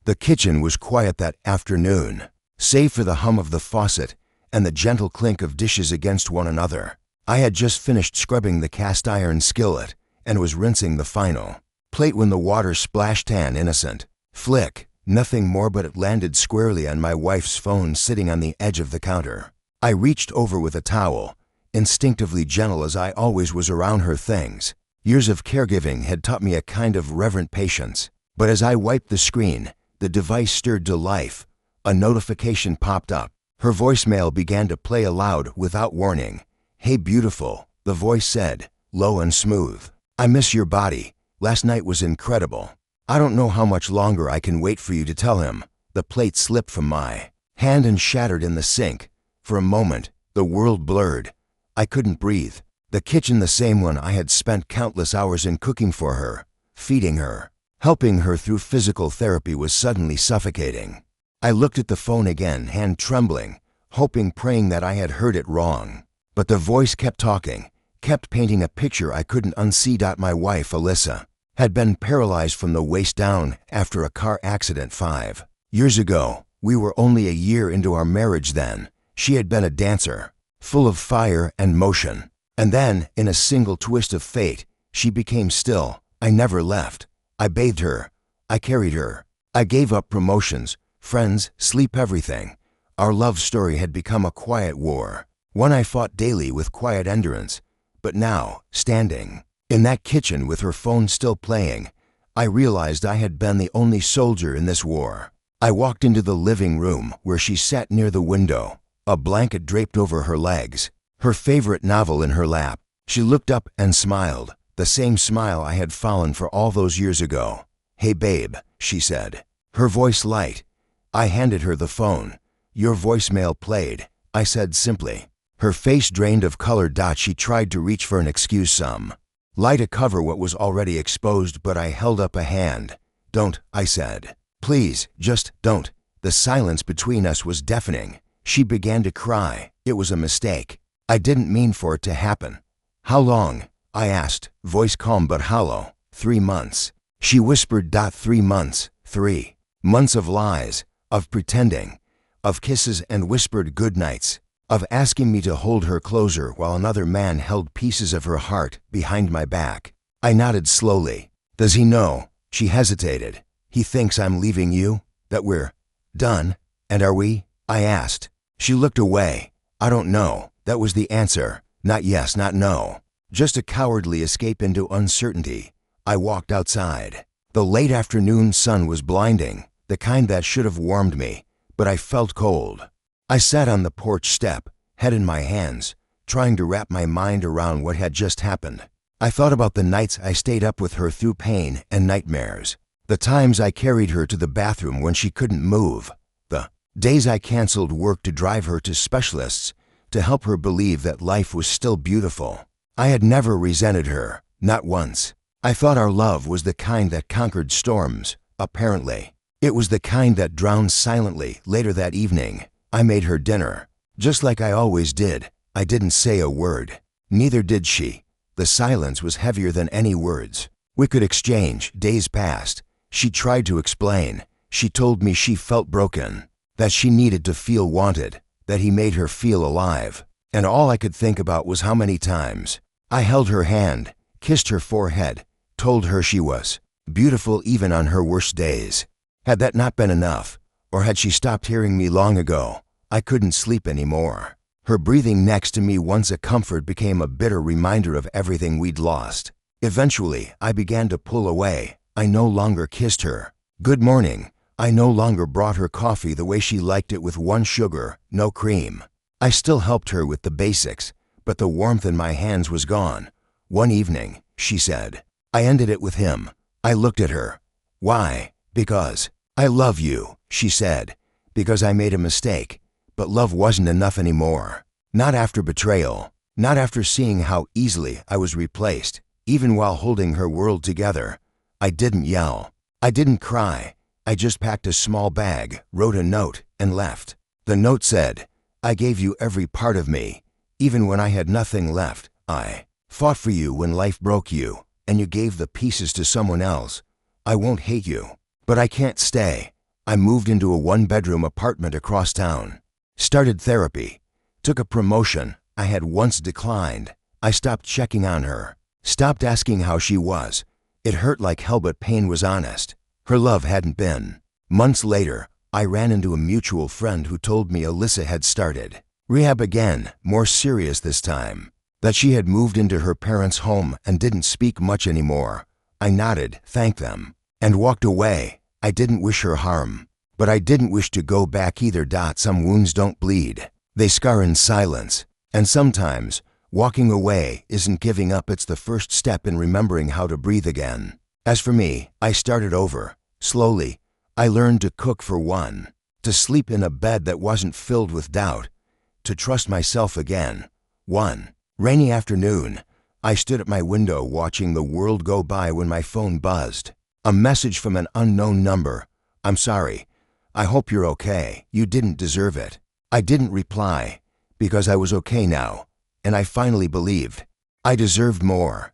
The kitchen was quiet that afternoon, save for the hum of the faucet and the gentle clink of dishes against one another. I had just finished scrubbing the cast iron skillet and was rinsing the final plate when the water splashed an innocent flick, nothing more, but it landed squarely on my wife's phone sitting on the edge of the counter. I reached over with a towel, instinctively gentle as I always was around her things. Years of caregiving had taught me a kind of reverent patience. But as I wiped the screen, the device stirred to life. A notification popped up. Her voicemail began to play aloud without warning. "Hey beautiful," the voice said, low and smooth. "I miss your body. Last night was incredible. I don't know how much longer I can wait for you to tell him." The plate slipped from my hand and shattered in the sink. For a moment, the world blurred. I couldn't breathe. The kitchen, the same one I had spent countless hours in cooking for her, feeding her, helping her through physical therapy, was suddenly suffocating. I looked at the phone again, hand trembling, hoping, praying that I had heard it wrong. But the voice kept talking, kept painting a picture I couldn't unsee. My wife, Alyssa, had been paralyzed from the waist down after a car accident 5 years ago. We were only a year into our marriage then. She had been a dancer, full of fire and motion. And then, in a single twist of fate, she became still. I never left. I bathed her. I carried her. I gave up promotions, friends, sleep, everything. Our love story had become a quiet war, one I fought daily with quiet endurance. But now, standing in that kitchen with her phone still playing, I realized I had been the only soldier in this war. I walked into the living room where she sat near the window, a blanket draped over her legs, her favorite novel in her lap. She looked up and smiled, the same smile I had fallen for all those years ago. "Hey babe," she said, her voice light. I handed her the phone. "Your voicemail played," I said simply. Her face drained of color. She tried to reach for an excuse, some lie to cover what was already exposed, but I held up a hand. "Don't," I said. "Please, just don't." The silence between us was deafening. She began to cry. It was a mistake. I didn't mean for it to happen. "How long?" I asked, voice calm but hollow. 3 months. She whispered. 3 months. 3 months of lies, of pretending, of kisses and whispered goodnights, of asking me to hold her closer while another man held pieces of her heart behind my back. I nodded slowly. "Does he know?" She hesitated. "He thinks I'm leaving you? That we're done? And are we?" I asked. She looked away. "I don't know." That was the answer. Not yes, not no. Just a cowardly escape into uncertainty. I walked outside. The late afternoon sun was blinding, the kind that should have warmed me, but I felt cold. I sat on the porch step, head in my hands, trying to wrap my mind around what had just happened. I thought about the nights I stayed up with her through pain and nightmares, the times I carried her to the bathroom when she couldn't move, the days I canceled work to drive her to specialists to help her believe that life was still beautiful. I had never resented her, not once. I thought our love was the kind that conquered storms, apparently. It was the kind that drowned silently. Later that evening, I made her dinner. Just like I always did, I didn't say a word. Neither did she. The silence was heavier than any words we could exchange. Days passed. She tried to explain. She told me she felt broken, that she needed to feel wanted, that he made her feel alive. And all I could think about was how many times I held her hand, kissed her forehead, told her she was beautiful even on her worst days. Had that not been enough? Or had she stopped hearing me long ago? I couldn't sleep anymore. Her breathing next to me, once a comfort, became a bitter reminder of everything we'd lost. Eventually, I began to pull away. I no longer kissed her. Good morning. I no longer brought her coffee the way she liked it, with 1 sugar, no cream. I still helped her with the basics, but the warmth in my hands was gone. "One evening," she said, "I ended it with him." I looked at her. "Why?" "Because I love you," she said. "Because I made a mistake. But love wasn't enough anymore. Not after betrayal. Not after seeing how easily I was replaced, even while holding her world together." I didn't yell. I didn't cry. I just packed a small bag, wrote a note, and left. The note said, "I gave you every part of me, even when I had nothing left. I fought for you when life broke you, and you gave the pieces to someone else. I won't hate you, but I can't stay. I moved into a one-bedroom apartment across town. Started therapy. Took a promotion I had once declined. I stopped checking on her. Stopped asking how she was. It hurt like hell, but pain was honest. Her love hadn't been. Months later, I ran into a mutual friend who told me Alyssa had started rehab again, more serious this time. That she had moved into her parents' home and didn't speak much anymore. I nodded, thanked them, and walked away. I didn't wish her harm, but I didn't wish to go back either. Some wounds don't bleed. They scar in silence. And sometimes, walking away isn't giving up, it's the first step in remembering how to breathe again. As for me, I started over. Slowly, I learned to cook for one, to sleep in a bed that wasn't filled with doubt, to trust myself again. One rainy afternoon, I stood at my window watching the world go by when my phone buzzed. A message from an unknown number. "I'm sorry. I hope you're okay. You didn't deserve it." I didn't reply, because I was okay now, and I finally believed I deserved more.